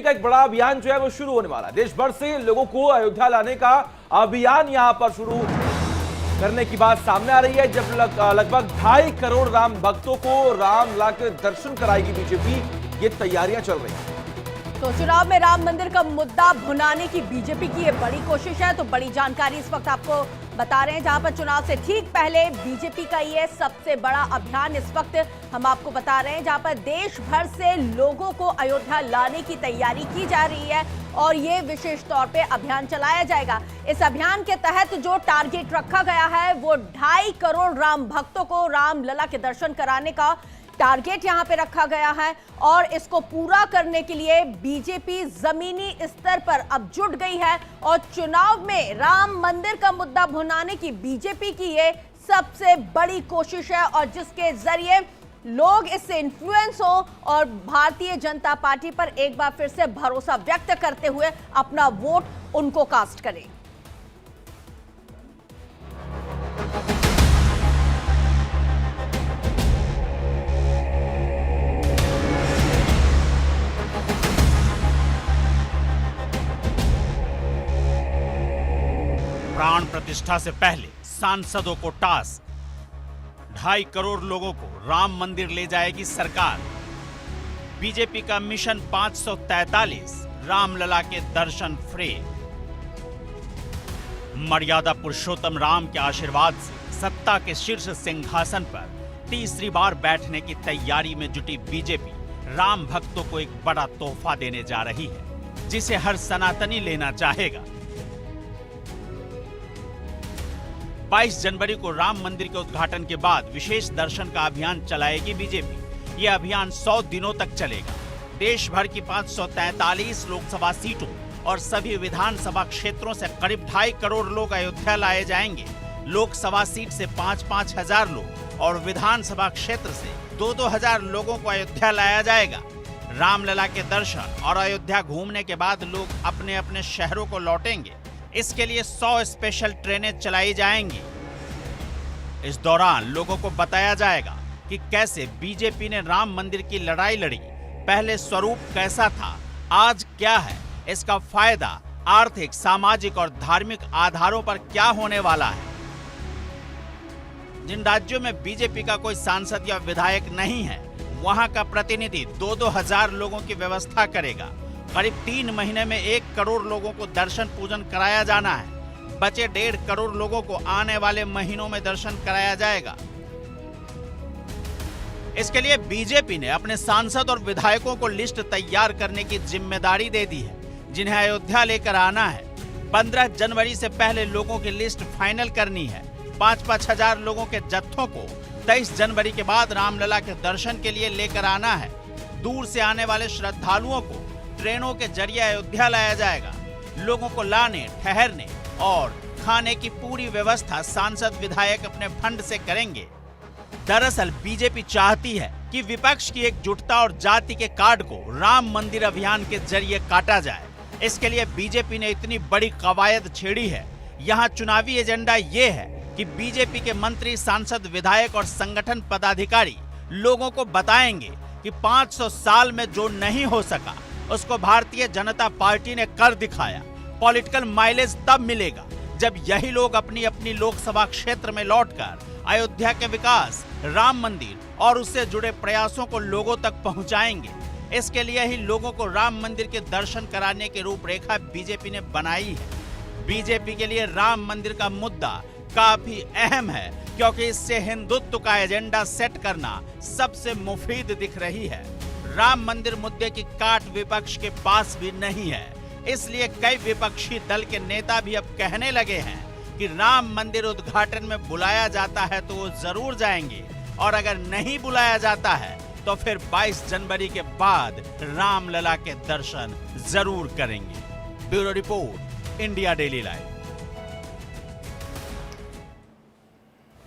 का एक बड़ा अभियान जो है वो शुरू होने वाला है। देश भर से लोगों को अयोध्या लाने का अभियान यहां पर शुरू करने की बात सामने आ रही है। जब लगभग 2.5 करोड़ राम भक्तों को राम लला के दर्शन कराएगी बीजेपी, ये तैयारियां चल रही हैं। तो चुनाव में राम मंदिर का मुद्दा भुनाने की बीजेपी की ये बड़ी कोशिश है। तो बड़ी जानकारी इस वक्त आपको बता रहे हैं, जहां पर चुनाव से ठीक पहले बीजेपी का ये सबसे बड़ा अभियान इस वक्त हम आपको बता रहे हैं, जहां पर देश भर से लोगों को अयोध्या लाने की तैयारी की जा रही है और ये विशेष तौर पे अभियान चलाया जाएगा। इस अभियान के तहत जो टारगेट रखा गया है वो 2.5 करोड़ राम भक्तों को राम लला के दर्शन कराने का टारगेट यहां पे रखा गया है और इसको पूरा करने के लिए बीजेपी जमीनी स्तर पर अब जुट गई है और चुनाव में राम मंदिर का मुद्दा भुनाने की बीजेपी की ये सबसे बड़ी कोशिश है और जिसके जरिए लोग इससे इन्फ्लुएंस हो और भारतीय जनता पार्टी पर एक बार फिर से भरोसा व्यक्त करते हुए अपना वोट उनको कास्ट करें। प्राण प्रतिष्ठा से पहले सांसदों को टास्क, 2.5 करोड़ लोगों को राम मंदिर ले जाएगी सरकार। बीजेपी का मिशन 543, रामलला के दर्शन फ्री। मर्यादा पुरुषोत्तम राम के आशीर्वाद से सत्ता के शीर्ष सिंहासन पर तीसरी बार बैठने की तैयारी में जुटी बीजेपी राम भक्तों को एक बड़ा तोहफा देने जा रही है, जिसे हर सनातनी लेना चाहेगा। 22 जनवरी को राम मंदिर के उद्घाटन के बाद विशेष दर्शन का अभियान चलाएगी बीजेपी। यह अभियान 100 दिनों तक चलेगा। देश भर की 543 लोकसभा सीटों और सभी विधानसभा क्षेत्रों से करीब 2.5 करोड़ लोग अयोध्या लाए जाएंगे। लोकसभा सीट से 5-5 हजार लोग और विधानसभा क्षेत्र से 2-2 हजार लोगों को अयोध्या लाया जाएगा। रामलला के दर्शन और अयोध्या घूमने के बाद लोग अपने अपने शहरों को लौटेंगे। इसके लिए 100 स्पेशल ट्रेनें चलाई जाएंगी। इस दौरान लोगों को बताया जाएगा कि कैसे बीजेपी ने राम मंदिर की लड़ाई लड़ी, पहले स्वरूप कैसा था, आज क्या है, इसका फायदा आर्थिक, सामाजिक और धार्मिक आधारों पर क्या होने वाला है। जिन राज्यों में बीजेपी का कोई सांसद या विधायक नहीं है, वहां का प्रतिनिधि 2-2 हजार लोगों की व्यवस्था करेगा। करीब 3 महीने में 1 करोड़ लोगों को दर्शन पूजन कराया जाना है। बचे 1.5 करोड़ लोगों को आने वाले महीनों में दर्शन कराया जाएगा। इसके लिए बीजेपी ने अपने सांसद और विधायकों को लिस्ट तैयार करने की जिम्मेदारी दे दी है, जिन्हें अयोध्या लेकर आना है। 15 जनवरी से पहले लोगों की लिस्ट फाइनल करनी है। 5-5 हजार लोगों के जत्थों को 23 जनवरी के बाद रामलला के दर्शन के लिए लेकर आना है। दूर से आने वाले श्रद्धालुओं को ट्रेनों के जरिए अयोध्या लाया जाएगा। लोगों को लाने, ठहरने और खाने की पूरी व्यवस्था सांसद विधायक अपने फंड से करेंगे। दरअसल बीजेपी चाहती है कि विपक्ष की एकजुटता और जाति के कार्ड को राम मंदिर अभियान के जरिए काटा जाए। इसके लिए बीजेपी ने इतनी बड़ी कवायद छेड़ी है। यहाँ चुनावी एजेंडा ये है कि बीजेपी के मंत्री, सांसद, विधायक और संगठन पदाधिकारी लोगों को बताएंगे कि 500 साल में जो नहीं हो सका उसको भारतीय जनता पार्टी ने कर दिखाया। पॉलिटिकल माइलेज तब मिलेगा जब यही लोग अपनी अपनी लोकसभा क्षेत्र में लौटकर अयोध्या के विकास, राम मंदिर और उससे जुड़े प्रयासों को लोगों तक पहुंचाएंगे। इसके लिए ही लोगों को राम मंदिर के दर्शन कराने की रूपरेखा बीजेपी ने बनाई है। बीजेपी के लिए राम मंदिर का मुद्दा काफी अहम है, क्योंकि इससे हिंदुत्व का एजेंडा सेट करना सबसे मुफीद दिख रही है। राम मंदिर मुद्दे की काट विपक्ष के पास भी नहीं है। इसलिए कई विपक्षी दल के नेता भी अब कहने लगे हैं कि राम मंदिर उद्घाटन में बुलाया जाता है तो वो जरूर जाएंगे और अगर नहीं बुलाया जाता है तो फिर 22 जनवरी के बाद रामलला के दर्शन जरूर करेंगे। Bureau report, India daily live.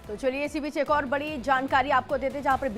तो चलिए इसी बीच एक और बड़ी जानकारी आपको देते, जहां पर